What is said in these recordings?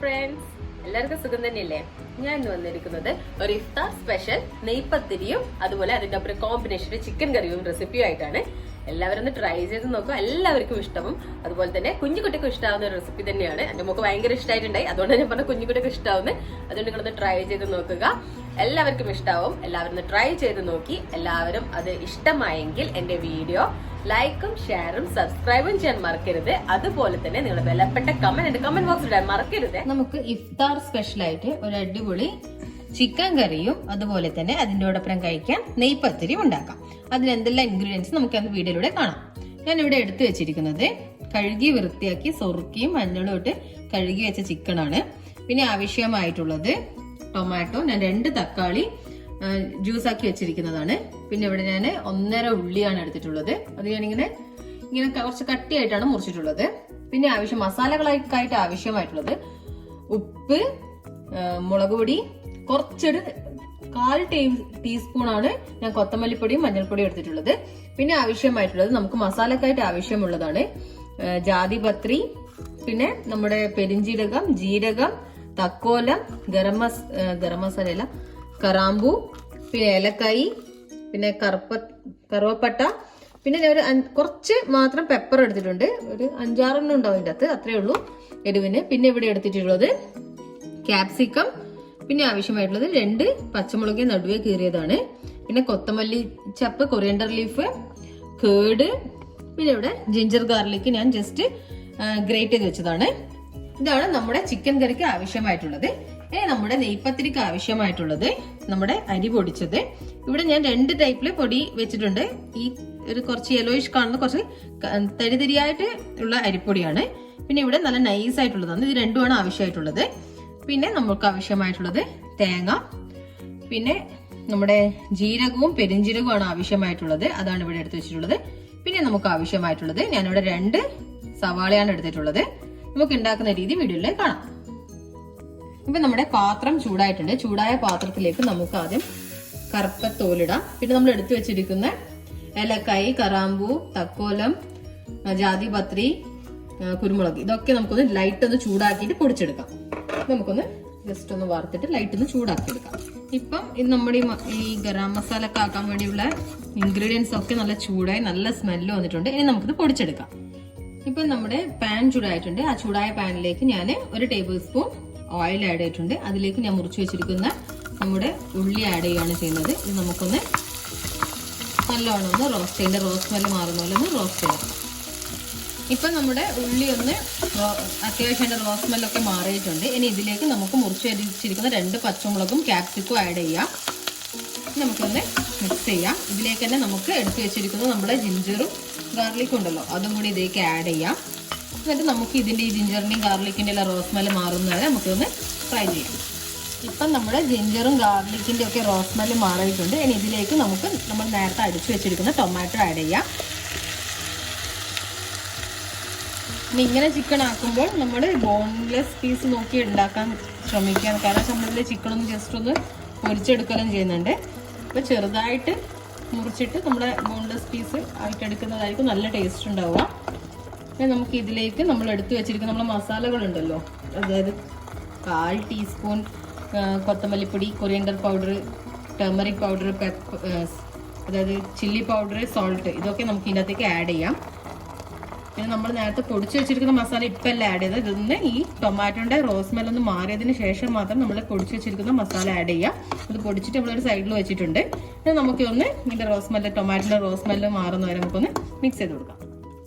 Friends, എല്ലാവർക്കും സുഖം തന്നെയല്ലേ? ഞാൻ ഇന്ന് വന്നിരിക്കുന്നത് ഒരു ഇഫ്താർ സ്പെഷ്യൽ നെയ്പത്തിരിയും അതുപോലെ അതിന്റെ ഒപ്പം കോമ്പിനേഷൻ ചിക്കൻ കറിയും റെസിപ്പിയും ആയിട്ടാണ്. എല്ലാവരും ഒന്ന് ട്രൈ ചെയ്ത് നോക്കുക. എല്ലാവർക്കും ഇഷ്ടവും അതുപോലെ തന്നെ കുഞ്ഞുകുട്ടിക്കും ഇഷ്ടമാവുന്ന ഒരു റെസിപ്പി തന്നെയാണ്. എന്റെ നമുക്ക് ഭയങ്കര ഇഷ്ടമായിട്ടുണ്ടായി, അതുകൊണ്ട് ഞാൻ പറഞ്ഞ കുഞ്ഞുകുട്ടിക്ക് ഇഷ്ടമാവുന്നത്. അതുകൊണ്ട് നിങ്ങളൊന്ന് ട്രൈ ചെയ്ത് നോക്കുക. എല്ലാവർക്കും ഇഷ്ടാവും. എല്ലാവരും ഒന്ന് ട്രൈ ചെയ്ത് നോക്കി എല്ലാവരും അത് ഇഷ്ടമായെങ്കിൽ എന്റെ വീഡിയോ ലൈക്കും ഷെയറും സബ്സ്ക്രൈബും ചെയ്യാൻ മറക്കരുത്. അതുപോലെ തന്നെ നിങ്ങളുടെ വിലപ്പെട്ട കമന്റ് ബോക്സിൽ ഇടാൻ മറക്കരുത്. നമുക്ക് ഇഫ്താർ സ്പെഷ്യൽ ആയിട്ട് ഒരു അടിപൊളി ചിക്കൻ കറിയും അതുപോലെ തന്നെ അതിനോടൊപ്പം കഴിക്കാൻ നെയ്പത്തിരിയും ഉണ്ടാക്കാം. അതിന് എന്തെല്ലാം ഇൻഗ്രീഡിയൻസ് നമുക്ക് അത് വീഡിയോയിലൂടെ കാണാം. ഞാൻ ഇവിടെ എടുത്തു വെച്ചിരിക്കുന്നത് കഴുകി വൃത്തിയാക്കി സൊറുക്കിയും മഞ്ഞളും ഇട്ട് കഴുകി വെച്ച ചിക്കൻ ആണ്. പിന്നെ ആവശ്യമായിട്ടുള്ളത് ടൊമാറ്റോ, ഞാൻ 2 തക്കാളി ജ്യൂസ് ആക്കി വെച്ചിരിക്കുന്നതാണ്. പിന്നെ ഇവിടെ ഞാൻ 1.5 ഉള്ളിയാണ് എടുത്തിട്ടുള്ളത്. അത് ഞാനിങ്ങനെ കുറച്ച് കട്ടിയായിട്ടാണ് മുറിച്ചിട്ടുള്ളത്. പിന്നെ മസാലകളായിട്ട് ആവശ്യമായിട്ടുള്ളത് ഉപ്പ്, മുളക് പൊടി, കുറച്ചൊരു 1/4 ടീസ്പൂണാണ് ഞാൻ കൊത്തമല്ലിപ്പൊടിയും മഞ്ഞൾപ്പൊടിയും എടുത്തിട്ടുള്ളത്. പിന്നെ ആവശ്യമായിട്ടുള്ളത് നമുക്ക് മസാലക്കായിട്ട് ആവശ്യമുള്ളതാണ് ജാതിപത്രി, പിന്നെ നമ്മുടെ പെരിഞ്ചീരകം, ജീരകം, തക്കോലം, ഗരം മസാല, കറാമ്പൂ, പിന്നെ ഏലക്കായി, പിന്നെ കറുവപ്പട്ട, പിന്നെ ഞാൻ കുറച്ച് മാത്രം പെപ്പർ എടുത്തിട്ടുണ്ട്. ഒരു 5-6 എണ്ണം ഉണ്ടാവും ഇതിൻ്റെ അകത്ത്, അത്രേ ഉള്ളൂ എരിവിന്. പിന്നെ ഇവിടെ എടുത്തിട്ടുള്ളത് ക്യാപ്സിക്കം, പിന്നെ ആവശ്യമായിട്ടുള്ളത് 2 പച്ചമുളക് നടുവേ കീറിയതാണ്, പിന്നെ കൊത്തമല്ലി ചപ്പ്, കൊറിയൻഡർ ലീഫ്, കേട്, പിന്നെ ഇവിടെ ജിഞ്ചർ ഗാർലിക് ഞാൻ ജസ്റ്റ് ഗ്രേറ്റ് ചെയ്ത് വെച്ചതാണ്. ഇതാണ് നമ്മുടെ ചിക്കൻ കറിക്ക് ആവശ്യമായിട്ടുള്ളത്. ഇനി നമ്മുടെ നെയ്പത്തിരിക്ക് ആവശ്യമായിട്ടുള്ളത് നമ്മുടെ അരി പൊടിച്ചത്. ഇവിടെ ഞാൻ 2 ടൈപ്പില് പൊടി വെച്ചിട്ടുണ്ട്. ഈ ഒരു കുറച്ച് യെലോയിഷ് കാണുന്ന കുറച്ച് തരിതരിയായിട്ട് ഉള്ള അരിപ്പൊടിയാണ്. പിന്നെ ഇവിടെ നല്ല നൈസ് ആയിട്ടുള്ളതാണ്. ഇത് രണ്ടുമാണ് ആവശ്യമായിട്ടുള്ളത്. പിന്നെ നമുക്ക് ആവശ്യമായിട്ടുള്ളത് തേങ്ങ, പിന്നെ നമ്മുടെ ജീരകവും പെരിഞ്ജീരകവുമാണ് ആവശ്യമായിട്ടുള്ളത്. അതാണ് ഇവിടെ എടുത്തു വെച്ചിട്ടുള്ളത്. പിന്നെ നമുക്ക് ആവശ്യമായിട്ടുള്ളത് ഞാനിവിടെ 2 സവാളയാണ് എടുത്തിട്ടുള്ളത്. നമുക്ക് ഉണ്ടാക്കുന്ന രീതി വീഡിയോയിൽ കാണാം. ഇപ്പൊ നമ്മുടെ പാത്രം ചൂടായിട്ടുണ്ട്. ചൂടായ പാത്രത്തിലേക്ക് നമുക്ക് ആദ്യം കറുപ്പത്തോലിടാം. പിന്നെ നമ്മൾ എടുത്തു വെച്ചിരിക്കുന്ന ഏലക്കായി, കറാമ്പൂ, തക്കോലം, ജാതിപത്രി, കുരുമുളക്, ഇതൊക്കെ നമുക്കൊന്ന് ലൈറ്റ് ഒന്ന് ചൂടാക്കിയിട്ട് പൊടിച്ചെടുക്കാം. നമുക്കൊന്ന് ജസ്റ്റ് ഒന്ന് വറുത്തിട്ട് ലൈറ്റ് ഒന്ന് ചൂടാക്കി എടുക്കാം. ഇപ്പം ഇത് നമ്മുടെ ഈ ഗരം മസാല ഒക്കെ ആക്കാൻ വേണ്ടിയുള്ള ഇൻഗ്രീഡിയൻസ് ഒക്കെ നല്ല ചൂടായി നല്ല സ്മെല്ല് വന്നിട്ടുണ്ട്. ഇനി നമുക്കിത് പൊടിച്ചെടുക്കാം. ഇപ്പൊ നമ്മുടെ പാൻ ചൂടായിട്ടുണ്ട്. ആ ചൂടായ പാനിലേക്ക് ഞാൻ 1 ടേബിൾ സ്പൂൺ ഓയിൽ ആഡ് ചെയ്തിട്ടുണ്ട്. അതിലേക്ക് ഞാൻ മുറിച്ച് വെച്ചിരിക്കുന്ന നമ്മുടെ ഉള്ളി ആഡ് ചെയ്യുകയാണ് ചെയ്യുന്നത്. ഇത് നമുക്കൊന്ന് നല്ലോണം ഒന്ന് റോസ്റ്റ് ചെയ്യേണ്ട, റോസ്റ്റ് സ്മെല്ല് മാറുന്ന പോലെ ഒന്ന് റോസ്റ്റ് ചെയ്യണം. ഇപ്പൊ നമ്മുടെ ഉള്ളി ഒന്ന് അത്യാവശ്യം റോസ്റ്റ് സ്മെല്ലൊക്കെ മാറിയിട്ടുണ്ട്. ഇനി ഇതിലേക്ക് നമുക്ക് മുറിച്ച് വെച്ചിരിക്കുന്ന 2 പച്ചമുളകും ക്യാപ്സിക്കും ആഡ് ചെയ്യാം. നമുക്കൊന്ന് മിക്സ് ചെയ്യാം. ഇതിലേക്ക് തന്നെ നമുക്ക് എടുത്തു വെച്ചിരിക്കുന്നത് നമ്മുടെ ജിഞ്ചറും ഗാർലിക്കും ഉണ്ടല്ലോ, അതും കൂടി ഇതിലേക്ക് ആഡ് ചെയ്യാം. എന്നിട്ട് നമുക്ക് ഇതിന്റെ ഈ ജിഞ്ചറിന്റെയും ഗാർലിക്കിന്റെ എല്ലാം റോസ് സ്മെല്ല് മാറുന്നവരെ നമുക്കൊന്ന് ഫ്രൈ ചെയ്യാം. ഇപ്പം നമ്മുടെ ജിഞ്ചറും ഗാർലിക്കിന്റെ ഒക്കെ റോസ് സ്മെല്ല് മാറിയിട്ടുണ്ട്. ഇനി ഇതിലേക്ക് നമുക്ക് നമ്മൾ നേരത്തെ അടിച്ചു വെച്ചിരിക്കുന്ന ടൊമാറ്റോ ആഡ് ചെയ്യാം. ഇനി ഇങ്ങനെ ചിക്കൻ ആക്കുമ്പോൾ നമ്മൾ ബോൺലെസ് പീസ് നോക്കി ഉണ്ടാക്കാൻ ശ്രമിക്കാം. കാരണം നമ്മളിതിൽ ചിക്കൻ ഒന്ന് ജസ്റ്റ് ഒന്ന് പൊരിച്ചെടുക്കലും ചെയ്യുന്നുണ്ട്. അപ്പൊ ചെറുതായിട്ട് മുറിച്ചിട്ട് നമ്മുടെ ബോൺലെസ് പീസ് ആയിട്ട് എടുക്കുന്നതായിരിക്കും നല്ല ടേസ്റ്റ് ഉണ്ടാവുക. പിന്നെ നമുക്ക് ഇതിലേക്ക് നമ്മൾ എടുത്തു വെച്ചിരിക്കുന്ന നമ്മുടെ മസാലകളുണ്ടല്ലോ, അതായത് 1/4 ടീസ്പൂൺ കൊത്തമല്ലിപ്പൊടി, കൊറിയൻഡർ പൗഡർ, ടർമറിക് പൗഡർ, അതായത് ചില്ലി പൗഡർ, സോൾട്ട്, ഇതൊക്കെ നമുക്ക് ഇതിനകത്തേക്ക് ആഡ് ചെയ്യാം. പിന്നെ നമ്മൾ നേരത്തെ പൊടിച്ചു വെച്ചിരിക്കുന്ന മസാല ഇപ്പം അല്ല ആഡ് ചെയ്തത്. ഇതൊന്ന് ഈ ടൊമാറ്റോന്റെ റോസ് സ്മെൽ ഒന്ന് മാറിയതിന് ശേഷം മാത്രം നമ്മൾ പൊടിച്ചു വെച്ചിരിക്കുന്ന മസാല ആഡ് ചെയ്യാം. അത് പൊടിച്ചിട്ട് നമ്മളൊരു സൈഡിൽ വെച്ചിട്ടുണ്ട്. പിന്നെ നമുക്കൊന്ന് ഇതിന്റെ റോസ് സ്മെല്ല്, ടൊമാറ്റോന്റെ റോസ് സ്മെല്ല് മാറുന്നവരെ നമുക്കൊന്ന് മിക്സ് ചെയ്ത് കൊടുക്കാം.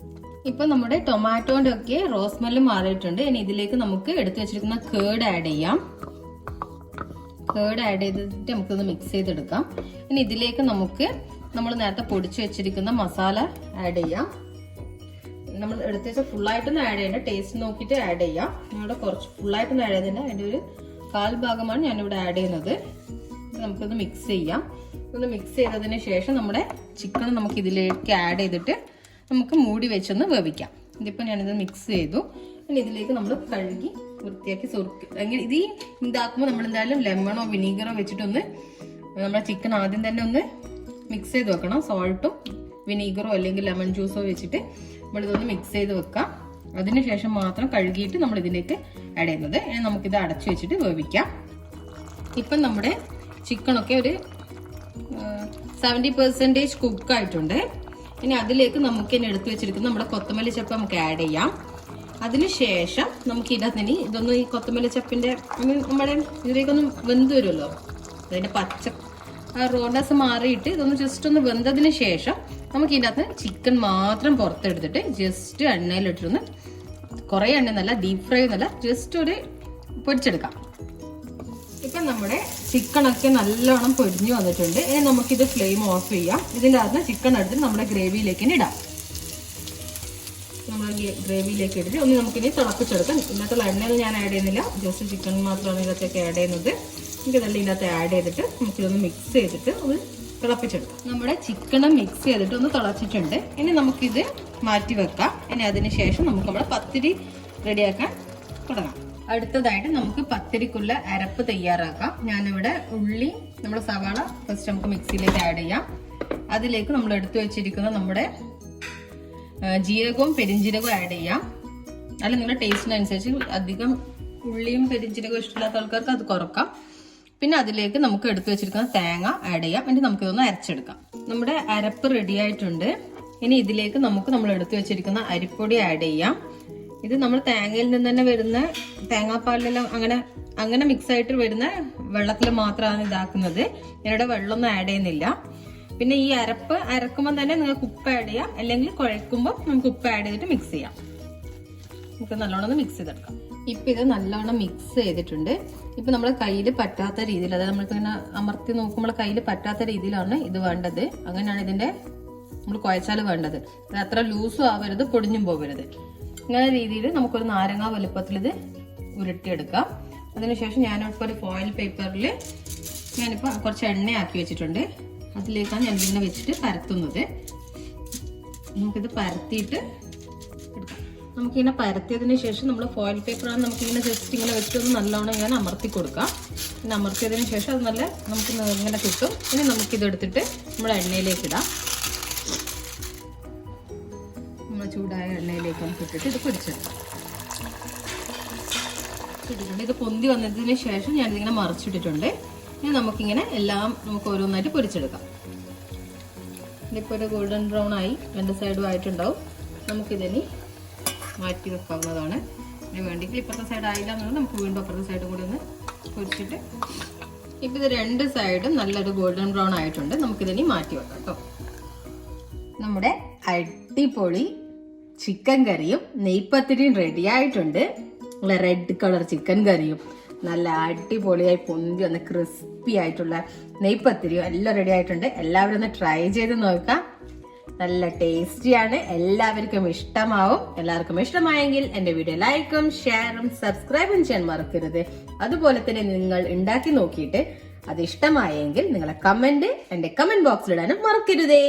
ഇപ്പൊ നമ്മുടെ ടൊമാറ്റോന്റെ ഒക്കെ റോസ് സ്മെല്ല് മാറിയിട്ടുണ്ട്. ഇനി ഇതിലേക്ക് നമുക്ക് എടുത്തു വെച്ചിരിക്കുന്ന കേർഡ് ആഡ് ചെയ്യാം. കേർഡ് ആഡ് ചെയ്തിട്ട് നമുക്കൊന്ന് മിക്സ് ചെയ്തെടുക്കാം. ഇനി ഇതിലേക്ക് നമുക്ക് നമ്മൾ നേരത്തെ പൊടിച്ചു വെച്ചിരിക്കുന്ന മസാല ആഡ് ചെയ്യാം. നമ്മൾ എടുത്ത് വെച്ചാൽ ഫുള്ളായിട്ടൊന്നും ആഡ് ചെയ്യേണ്ട, ടേസ്റ്റ് നോക്കിയിട്ട് ആഡ് ചെയ്യാം. ഞങ്ങളുടെ കുറച്ച് ഫുള്ളായിട്ടൊന്നും ആഡ് ചെയ്തില്ല, അതിൻ്റെ ഒരു 1/4 ഭാഗമാണ് ഞാനിവിടെ ആഡ് ചെയ്യുന്നത്. നമുക്കൊന്ന് മിക്സ് ചെയ്യാം. ഒന്ന് മിക്സ് ചെയ്തതിന് ശേഷം നമ്മുടെ ചിക്കൻ നമുക്ക് ഇതിലേക്ക് ആഡ് ചെയ്തിട്ട് നമുക്ക് മൂടി വെച്ചൊന്ന് വേവിക്കാം. ഇതിപ്പോൾ ഞാനിത് മിക്സ് ചെയ്തു. പിന്നെ ഇതിലേക്ക് നമ്മൾ കഴുകി വൃത്തിയാക്കി സൊറുക്കി അങ്ങനെ ഇത് ഇതാക്കുമ്പോൾ നമ്മൾ എന്തായാലും ലെമണോ വിനീഗറോ വെച്ചിട്ടൊന്ന് നമ്മുടെ ചിക്കൻ ആദ്യം തന്നെ ഒന്ന് മിക്സ് ചെയ്ത് വെക്കണം. സോൾട്ടും വിനീഗറോ അല്ലെങ്കിൽ ലെമൺ ജ്യൂസോ വെച്ചിട്ട് നമ്മളിതൊന്ന് മിക്സ് ചെയ്ത് വെക്കാം. അതിനുശേഷം മാത്രം കഴുകിയിട്ട് നമ്മൾ ഇതിലേക്ക് ആഡ് ചെയ്യുന്നത്. ഇനി നമുക്കിത് അടച്ചു വെച്ചിട്ട് വേവിക്കാം. ഇപ്പം നമ്മുടെ ചിക്കനൊക്കെ ഒരു 70% കുക്ക് ആയിട്ടുണ്ട്. ഇനി അതിലേക്ക് നമുക്ക് ഇനി എടുത്തു വെച്ചിരിക്കുന്ന നമ്മുടെ കൊത്തമല്ലി ചപ്പ് നമുക്ക് ആഡ് ചെയ്യാം. അതിനുശേഷം നമുക്ക് ഇതിനകത്ത് ഇതൊന്നും ഈ കൊത്തമല്ലി ചപ്പിന്റെ നമ്മുടെ ഇതിലേക്കൊന്നും വെന്ത് വരുമല്ലോ, അതിന്റെ പച്ച റോഡസ് മാറിയിട്ട് ഇതൊന്ന് ജസ്റ്റ് ഒന്ന് വെന്തതിന് ശേഷം നമുക്ക് ഇതിനകത്ത് ചിക്കൻ മാത്രം പുറത്തെടുത്തിട്ട് ജസ്റ്റ് എണ്ണയിലിട്ടിരുന്ന് കുറേ എണ്ണ എന്നല്ല, ഡീപ് ഫ്രൈ എന്നല്ല, ജസ്റ്റ് ഒരു പൊരിച്ചെടുക്കാം. ഇപ്പം നമ്മുടെ ചിക്കനൊക്കെ നല്ലോണം പൊരിഞ്ഞു വന്നിട്ടുണ്ട്. ഇനി നമുക്കിത് ഫ്ലെയിം ഓഫ് ചെയ്യാം. ഇതിൻ്റെ അകത്ത് ചിക്കൻ എടുത്തിട്ട് നമ്മുടെ ഗ്രേവിയിലേക്ക് ഇടാം. നമ്മൾ ഗ്രേവിയിലേക്ക് ഇട്ടിട്ട് ഒന്ന് നമുക്കിനി തിളപ്പിച്ചെടുക്കാം. ഇന്നത്തെ എണ്ണയൊന്നും ഞാൻ ആഡ് ചെയ്യുന്നില്ല, ജസ്റ്റ് ചിക്കൻ മാത്രമാണ് ഇതിനകത്തേക്ക് ആഡ് ചെയ്യുന്നത്. നമുക്കിതെല്ലാം ഇതിനകത്ത് ആഡ് ചെയ്തിട്ട് നമുക്കിതൊന്ന് മിക്സ് ചെയ്തിട്ട് ഒന്ന് തിളപ്പിച്ചെടുക്കാം. നമ്മുടെ ചിക്കനും മിക്സ് ചെയ്തിട്ട് ഒന്ന് തിളച്ചിട്ടുണ്ട്. ഇനി നമുക്കിത് മാറ്റി വെക്കാം. ഇനി അതിന് ശേഷം നമുക്ക് നമ്മുടെ പത്തിരി റെഡിയാക്കാൻ തുടങ്ങാം. അടുത്തതായിട്ട് നമുക്ക് പത്തിരിക്കുള്ള അരപ്പ് തയ്യാറാക്കാം. ഞാനിവിടെ ഉള്ളി, നമ്മുടെ സവാള ഫസ്റ്റ് നമുക്ക് മിക്സിയിലേക്ക് ആഡ് ചെയ്യാം. അതിലേക്ക് നമ്മൾ എടുത്തു വെച്ചിരിക്കുന്ന നമ്മുടെ ജീരകവും പെരിഞ്ജീരകവും ആഡ് ചെയ്യാം. അല്ല, നിങ്ങളുടെ ടേസ്റ്റിനനുസരിച്ച് അധികം ഉള്ളിയും പെരിഞ്ജീരകവും ഇഷ്ടമില്ലാത്ത ആൾക്കാർക്ക് അത് കുറക്കാം. പിന്നെ അതിലേക്ക് നമുക്ക് എടുത്തു വെച്ചിരിക്കുന്ന തേങ്ങ ആഡ് ചെയ്യാം. എന്നിട്ട് നമുക്കിതൊന്ന് അരച്ചെടുക്കാം. നമ്മുടെ അരപ്പ് റെഡി ആയിട്ടുണ്ട്. ഇനി ഇതിലേക്ക് നമുക്ക് നമ്മൾ എടുത്തു വെച്ചിരിക്കുന്ന അരിപ്പൊടി ആഡ് ചെയ്യാം. ഇത് നമ്മൾ തേങ്ങയിൽ നിന്ന് തന്നെ വരുന്ന തേങ്ങാപ്പാലിലെല്ലാം അങ്ങനെ മിക്സ് ആയിട്ട് വരുന്ന വെള്ളത്തിൽ മാത്രമാണ് ഇതാക്കുന്നത്. ഞാനിവിടെ വെള്ളമൊന്നും ആഡ് ചെയ്യുന്നില്ല. പിന്നെ ഈ അരപ്പ് അരക്കുമ്പോൾ തന്നെ നിങ്ങൾക്ക് ഉപ്പ് ആഡ് ചെയ്യാം, അല്ലെങ്കിൽ കുഴക്കുമ്പോൾ നമുക്ക് ഉപ്പ് ആഡ് ചെയ്തിട്ട് മിക്സ് ചെയ്യാം. നമുക്ക് നല്ലോണം മിക്സ് ചെയ്തെടുക്കാം. ഇപ്പം ഇത് നല്ലോണം മിക്സ് ചെയ്തിട്ടുണ്ട്. ഇപ്പം നമ്മൾ കയ്യിൽ പറ്റാത്ത രീതിയിൽ, അതായത് നമ്മൾക്ക് ഇങ്ങനെ അമർത്തി നോക്കുമ്പോൾ കയ്യിൽ പറ്റാത്ത രീതിയിലാണ് ഇത് വേണ്ടത്. അങ്ങനെയാണ് ഇതിന്റെ നമ്മൾ കുഴച്ചാൽ വേണ്ടത്. അത് അത്ര ലൂസും ആവരുത്, പൊടിഞ്ഞും പോകരുത്. ഇങ്ങനെ രീതിയിൽ നമുക്കൊരു നാരങ്ങ വലുപ്പത്തിൽ ഇത് ഉരുട്ടിയെടുക്കാം. അതിനുശേഷം ഞാനിപ്പോൾ ഒരു ഫോയിൽ പേപ്പറിൽ ഞാനിപ്പോൾ കുറച്ച് എണ്ണ ആക്കി വെച്ചിട്ടുണ്ട്. അതിലേക്കാണ് ഞാൻ ഇങ്ങനെ വെച്ചിട്ട് പരത്തുന്നത്. നമുക്കിത് പരത്തിയിട്ട് എടുക്കാം. നമുക്കിങ്ങനെ പരത്തിയതിന് ശേഷം നമ്മൾ ഫോയിൽ പേപ്പറാണ് നമുക്കിങ്ങനെ ജസ്റ്റ് ഇങ്ങനെ വെച്ചൊന്ന് നല്ലോണം ഇങ്ങനെ അമർത്തി കൊടുക്കാം. പിന്നെ അമർത്തിയതിന് ശേഷം അത് നല്ല നമുക്ക് ഇങ്ങനെ കിട്ടും. ഇനി നമുക്കിതെടുത്തിട്ട് നമ്മൾ എണ്ണയിലേക്ക് ഇടാം. നമ്മൾ ചൂടായ എണ്ണയിലേക്ക് നമുക്ക് ഇട്ടിട്ട് ഇത് പൊരിച്ചെടുക്കാം. ഇത് പൊന്തി വന്നതിന് ശേഷം ഞാനിതിങ്ങനെ മറിച്ചിട്ടിട്ടുണ്ട്. ഇനി നമുക്കിങ്ങനെ എല്ലാം നമുക്ക് ഓരോന്നായിട്ട് പൊരിച്ചെടുക്കാം. ഇതിപ്പോൾ ഒരു ഗോൾഡൻ ബ്രൗൺ ആയി, രണ്ട് സൈഡും ആയിട്ടുണ്ടാവും. നമുക്കിതിനി മാറ്റി വെക്കാവുന്നതാണ്. ഇതിന് വേണ്ടിയിട്ട് ഇപ്പുറത്തെ സൈഡ് ആയില്ല എന്നുള്ളത് നമുക്ക് വീണ്ടും അപ്പുറത്തെ സൈഡും കൂടി ഒന്ന് പൊരിച്ചിട്ട്, ഇപ്പം ഇത് രണ്ട് സൈഡും നല്ലൊരു ഗോൾഡൻ ബ്രൗൺ ആയിട്ടുണ്ട്. നമുക്കിതിനി മാറ്റി വെക്കാം കേട്ടോ. നമ്മുടെ അടിപൊളി ചിക്കൻ കറിയും നെയ്പത്തിരിയും റെഡി ആയിട്ടുണ്ട്. നല്ല റെഡ് കളർ ചിക്കൻ കറിയും നല്ല അടിപൊളിയായി പൊന്തി വന്ന ക്രിസ്പി ആയിട്ടുള്ള നെയ്പത്തിരിയും എല്ലാം റെഡി ആയിട്ടുണ്ട്. എല്ലാവരും ഒന്ന് ട്രൈ ചെയ്ത് നോക്കാം. നല്ല ടേസ്റ്റിയാണ്, എല്ലാവർക്കും ഇഷ്ടമാവും. എല്ലാവർക്കും ഇഷ്ടമായെങ്കിൽ എന്റെ വീഡിയോ ലൈക്കും ഷെയറും സബ്സ്ക്രൈബും ചെയ്യാൻ മറക്കരുത്. അതുപോലെ തന്നെ നിങ്ങൾ ഉണ്ടാക്കി നോക്കിയിട്ട് അത് ഇഷ്ടമായെങ്കിൽ നിങ്ങളെ കമന്റ് എന്റെ കമന്റ് ബോക്സിൽ ഇടാനും മറക്കരുതേ.